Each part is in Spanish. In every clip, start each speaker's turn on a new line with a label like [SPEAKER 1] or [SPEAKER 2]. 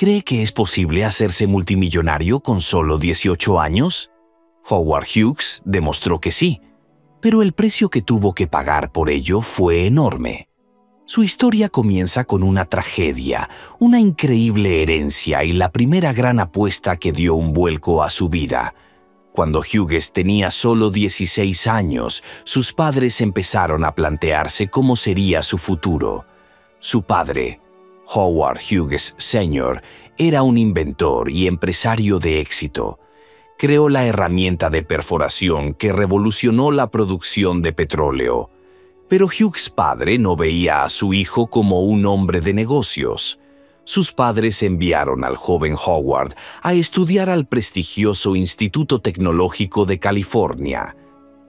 [SPEAKER 1] ¿Cree que es posible hacerse multimillonario con solo 18 años? Howard Hughes demostró que sí, pero el precio que tuvo que pagar por ello fue enorme. Su historia comienza con una tragedia, una increíble herencia y la primera gran apuesta que dio un vuelco a su vida. Cuando Hughes tenía solo 16 años, sus padres empezaron a plantearse cómo sería su futuro. Su padre, Howard Hughes Sr., era un inventor y empresario de éxito. Creó la herramienta de perforación que revolucionó la producción de petróleo. Pero Hughes padre no veía a su hijo como un hombre de negocios. Sus padres enviaron al joven Howard a estudiar al prestigioso Instituto Tecnológico de California.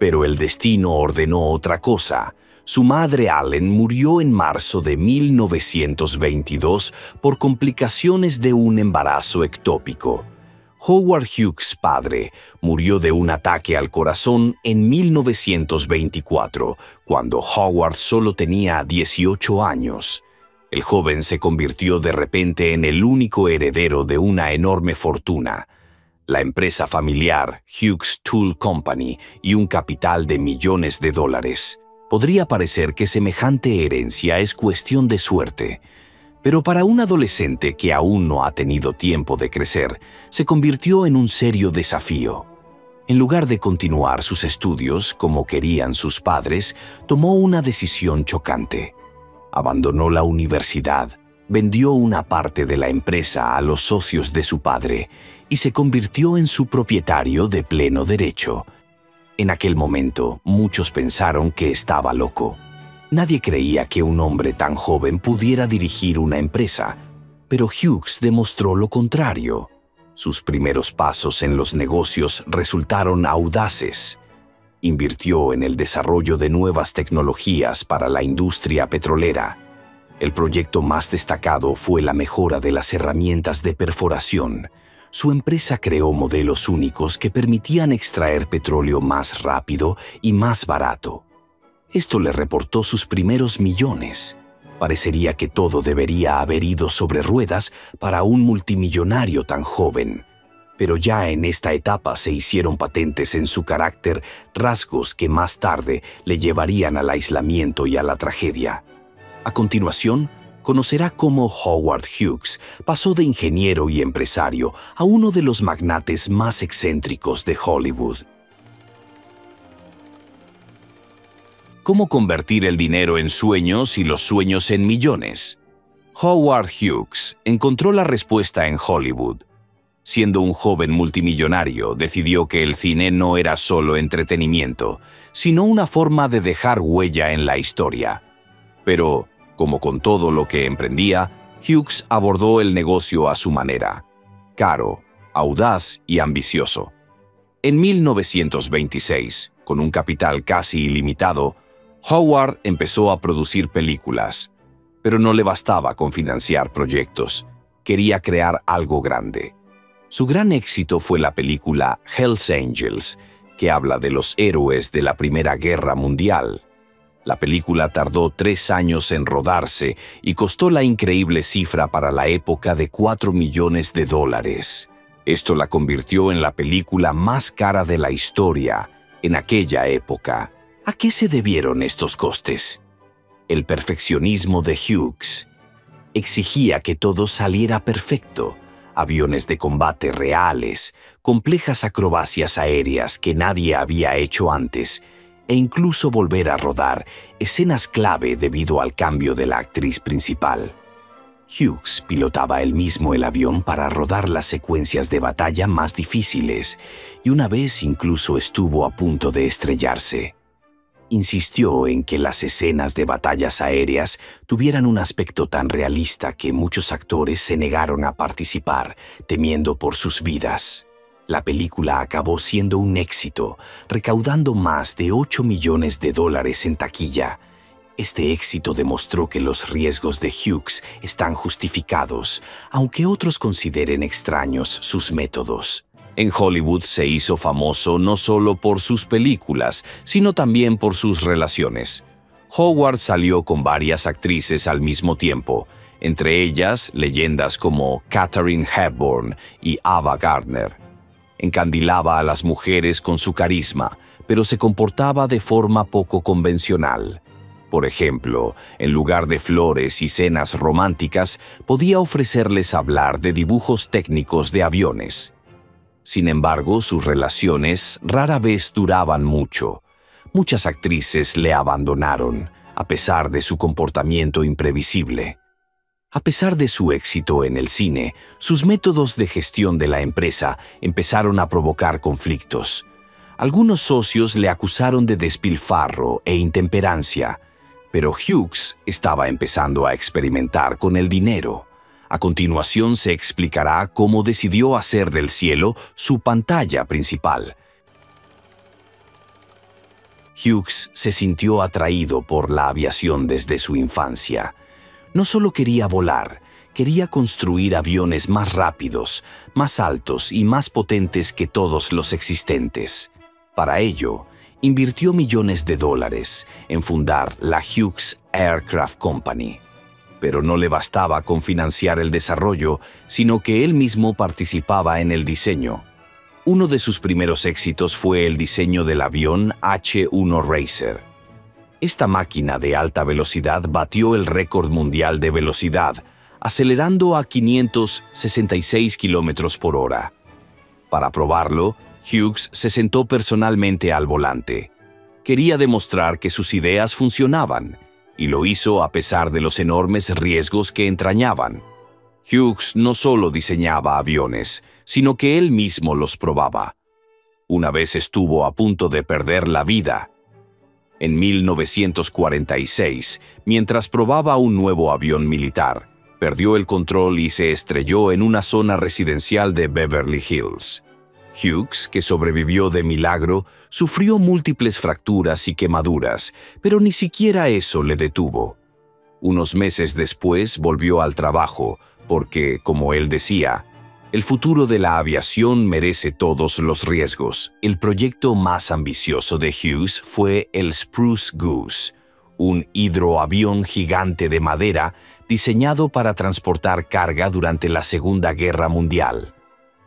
[SPEAKER 1] Pero el destino ordenó otra cosa. Su madre Allen murió en marzo de 1922 por complicaciones de un embarazo ectópico. Howard Hughes padre murió de un ataque al corazón en 1924, cuando Howard solo tenía 18 años. El joven se convirtió de repente en el único heredero de una enorme fortuna. La empresa familiar Hughes Tool Company y un capital de millones de dólares. Podría parecer que semejante herencia es cuestión de suerte, pero para un adolescente que aún no ha tenido tiempo de crecer, se convirtió en un serio desafío. En lugar de continuar sus estudios como querían sus padres, tomó una decisión chocante. Abandonó la universidad, vendió una parte de la empresa a los socios de su padre y se convirtió en su propietario de pleno derecho. En aquel momento, muchos pensaron que estaba loco. Nadie creía que un hombre tan joven pudiera dirigir una empresa, pero Hughes demostró lo contrario. Sus primeros pasos en los negocios resultaron audaces. Invirtió en el desarrollo de nuevas tecnologías para la industria petrolera. El proyecto más destacado fue la mejora de las herramientas de perforación. Su empresa creó modelos únicos que permitían extraer petróleo más rápido y más barato. Esto le reportó sus primeros millones. Parecería que todo debería haber ido sobre ruedas para un multimillonario tan joven. Pero ya en esta etapa se hicieron patentes en su carácter rasgos que más tarde le llevarían al aislamiento y a la tragedia. A continuación, conocerá cómo Howard Hughes pasó de ingeniero y empresario a uno de los magnates más excéntricos de Hollywood. ¿Cómo convertir el dinero en sueños y los sueños en millones? Howard Hughes encontró la respuesta en Hollywood. Siendo un joven multimillonario, decidió que el cine no era solo entretenimiento, sino una forma de dejar huella en la historia. Pero, como con todo lo que emprendía, Hughes abordó el negocio a su manera, caro, audaz y ambicioso. En 1926, con un capital casi ilimitado, Howard empezó a producir películas, pero no le bastaba con financiar proyectos. Quería crear algo grande. Su gran éxito fue la película Hell's Angels, que habla de los héroes de la Primera Guerra Mundial. La película tardó 3 años en rodarse y costó la increíble cifra para la época de $4 millones. Esto la convirtió en la película más cara de la historia en aquella época. ¿A qué se debieron estos costes? El perfeccionismo de Hughes. Exigía que todo saliera perfecto. Aviones de combate reales, complejas acrobacias aéreas que nadie había hecho antes, e incluso volver a rodar escenas clave debido al cambio de la actriz principal. Hughes pilotaba él mismo el avión para rodar las secuencias de batalla más difíciles, y una vez incluso estuvo a punto de estrellarse. Insistió en que las escenas de batallas aéreas tuvieran un aspecto tan realista que muchos actores se negaron a participar, temiendo por sus vidas. La película acabó siendo un éxito, recaudando más de $8 millones en taquilla. Este éxito demostró que los riesgos de Hughes están justificados, aunque otros consideren extraños sus métodos. En Hollywood se hizo famoso no solo por sus películas, sino también por sus relaciones. Howard salió con varias actrices al mismo tiempo, entre ellas leyendas como Katharine Hepburn y Ava Gardner. Encandilaba a las mujeres con su carisma, pero se comportaba de forma poco convencional. Por ejemplo, en lugar de flores y cenas románticas, podía ofrecerles hablar de dibujos técnicos de aviones. Sin embargo, sus relaciones rara vez duraban mucho. Muchas actrices le abandonaron, a pesar de su comportamiento imprevisible. A pesar de su éxito en el cine, sus métodos de gestión de la empresa empezaron a provocar conflictos. Algunos socios le acusaron de despilfarro e intemperancia, pero Hughes estaba empezando a experimentar con el dinero. A continuación se explicará cómo decidió hacer del cielo su pantalla principal. Hughes se sintió atraído por la aviación desde su infancia. No solo quería volar, quería construir aviones más rápidos, más altos y más potentes que todos los existentes. Para ello, invirtió millones de dólares en fundar la Hughes Aircraft Company. Pero no le bastaba con financiar el desarrollo, sino que él mismo participaba en el diseño. Uno de sus primeros éxitos fue el diseño del avión H-1 Racer. Esta máquina de alta velocidad batió el récord mundial de velocidad, acelerando a 566 km por hora. Para probarlo, Hughes se sentó personalmente al volante. Quería demostrar que sus ideas funcionaban, y lo hizo a pesar de los enormes riesgos que entrañaban. Hughes no solo diseñaba aviones, sino que él mismo los probaba. Una vez estuvo a punto de perder la vida. En 1946, mientras probaba un nuevo avión militar, perdió el control y se estrelló en una zona residencial de Beverly Hills. Hughes, que sobrevivió de milagro, sufrió múltiples fracturas y quemaduras, pero ni siquiera eso le detuvo. Unos meses después volvió al trabajo, porque, como él decía, el futuro de la aviación merece todos los riesgos. El proyecto más ambicioso de Hughes fue el Spruce Goose, un hidroavión gigante de madera diseñado para transportar carga durante la Segunda Guerra Mundial.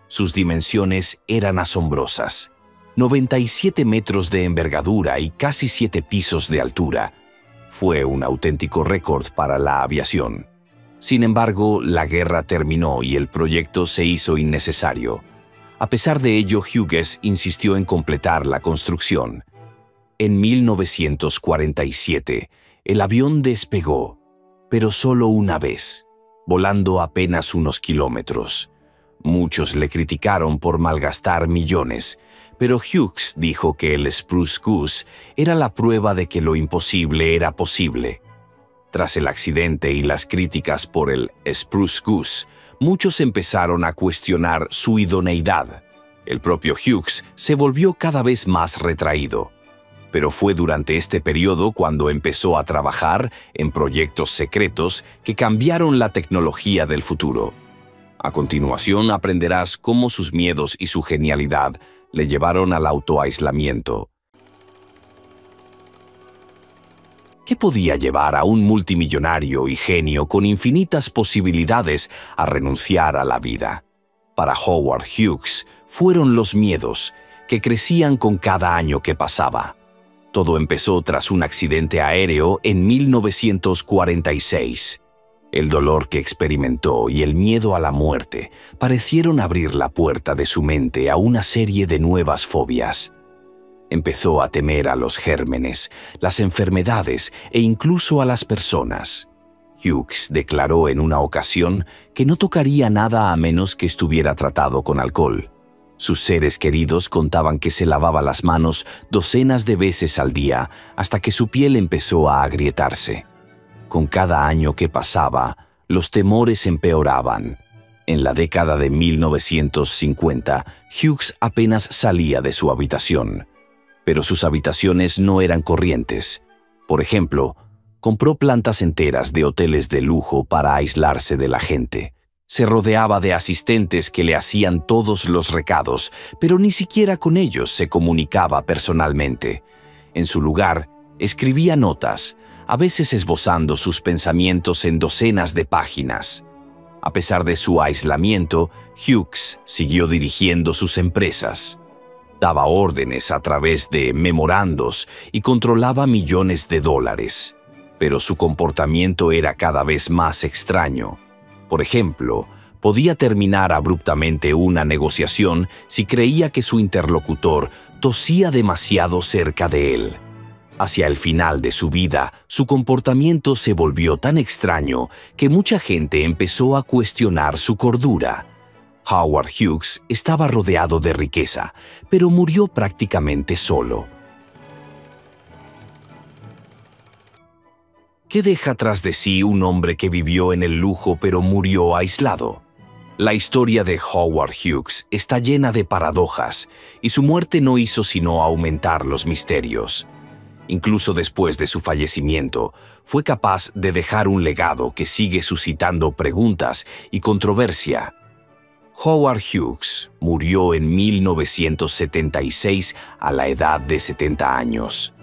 [SPEAKER 1] Sus dimensiones eran asombrosas: 97 metros de envergadura y casi 7 pisos de altura. Fue un auténtico récord para la aviación. Sin embargo, la guerra terminó y el proyecto se hizo innecesario. A pesar de ello, Hughes insistió en completar la construcción. En 1947, el avión despegó, pero solo una vez, volando apenas unos kilómetros. Muchos le criticaron por malgastar millones, pero Hughes dijo que el Spruce Goose era la prueba de que lo imposible era posible. Tras el accidente y las críticas por el Spruce Goose, muchos empezaron a cuestionar su idoneidad. El propio Hughes se volvió cada vez más retraído. Pero fue durante este periodo cuando empezó a trabajar en proyectos secretos que cambiaron la tecnología del futuro. A continuación aprenderás cómo sus miedos y su genialidad le llevaron al autoaislamiento. ¿Qué podía llevar a un multimillonario y genio con infinitas posibilidades a renunciar a la vida? Para Howard Hughes fueron los miedos, que crecían con cada año que pasaba. Todo empezó tras un accidente aéreo en 1946. El dolor que experimentó y el miedo a la muerte parecieron abrir la puerta de su mente a una serie de nuevas fobias. Empezó a temer a los gérmenes, las enfermedades e incluso a las personas. Hughes declaró en una ocasión que no tocaría nada a menos que estuviera tratado con alcohol. Sus seres queridos contaban que se lavaba las manos docenas de veces al día hasta que su piel empezó a agrietarse. Con cada año que pasaba, los temores empeoraban. En la década de 1950, Hughes apenas salía de su habitación. Pero sus habitaciones no eran corrientes. Por ejemplo, compró plantas enteras de hoteles de lujo para aislarse de la gente. Se rodeaba de asistentes que le hacían todos los recados, pero ni siquiera con ellos se comunicaba personalmente. En su lugar, escribía notas, a veces esbozando sus pensamientos en docenas de páginas. A pesar de su aislamiento, Hughes siguió dirigiendo sus empresas. Daba órdenes a través de memorandos y controlaba millones de dólares. Pero su comportamiento era cada vez más extraño. Por ejemplo, podía terminar abruptamente una negociación si creía que su interlocutor tosía demasiado cerca de él. Hacia el final de su vida, su comportamiento se volvió tan extraño que mucha gente empezó a cuestionar su cordura. Howard Hughes estaba rodeado de riqueza, pero murió prácticamente solo. ¿Qué deja tras de sí un hombre que vivió en el lujo pero murió aislado? La historia de Howard Hughes está llena de paradojas, y su muerte no hizo sino aumentar los misterios. Incluso después de su fallecimiento, fue capaz de dejar un legado que sigue suscitando preguntas y controversia. Howard Hughes murió en 1976 a la edad de 70 años.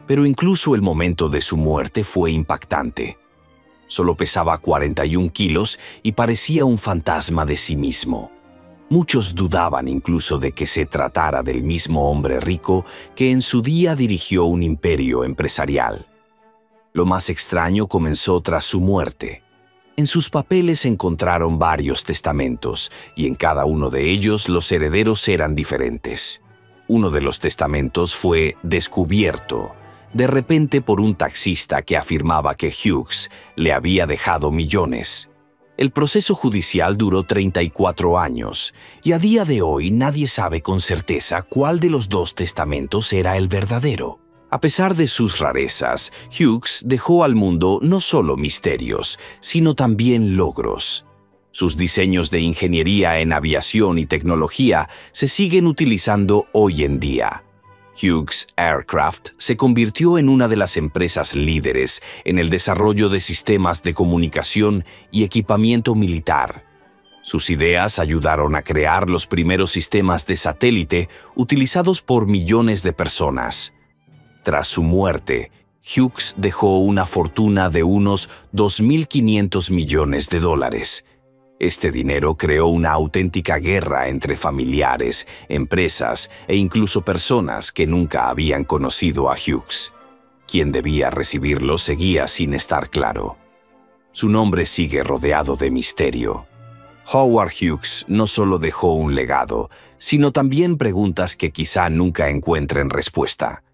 [SPEAKER 1] Pero incluso el momento de su muerte fue impactante. Solo pesaba 41 kilos y parecía un fantasma de sí mismo. Muchos dudaban incluso de que se tratara del mismo hombre rico que en su día dirigió un imperio empresarial. Lo más extraño comenzó tras su muerte. En sus papeles encontraron varios testamentos, y en cada uno de ellos los herederos eran diferentes. Uno de los testamentos fue descubierto de repente por un taxista que afirmaba que Hughes le había dejado millones. El proceso judicial duró 34 años, y a día de hoy nadie sabe con certeza cuál de los dos testamentos era el verdadero. A pesar de sus rarezas, Hughes dejó al mundo no solo misterios, sino también logros. Sus diseños de ingeniería en aviación y tecnología se siguen utilizando hoy en día. Hughes Aircraft se convirtió en una de las empresas líderes en el desarrollo de sistemas de comunicación y equipamiento militar. Sus ideas ayudaron a crear los primeros sistemas de satélite utilizados por millones de personas. Tras su muerte, Hughes dejó una fortuna de unos 2.500 millones de dólares. Este dinero creó una auténtica guerra entre familiares, empresas e incluso personas que nunca habían conocido a Hughes. Quién debía recibirlo seguía sin estar claro. Su nombre sigue rodeado de misterio. Howard Hughes no solo dejó un legado, sino también preguntas que quizá nunca encuentren respuesta.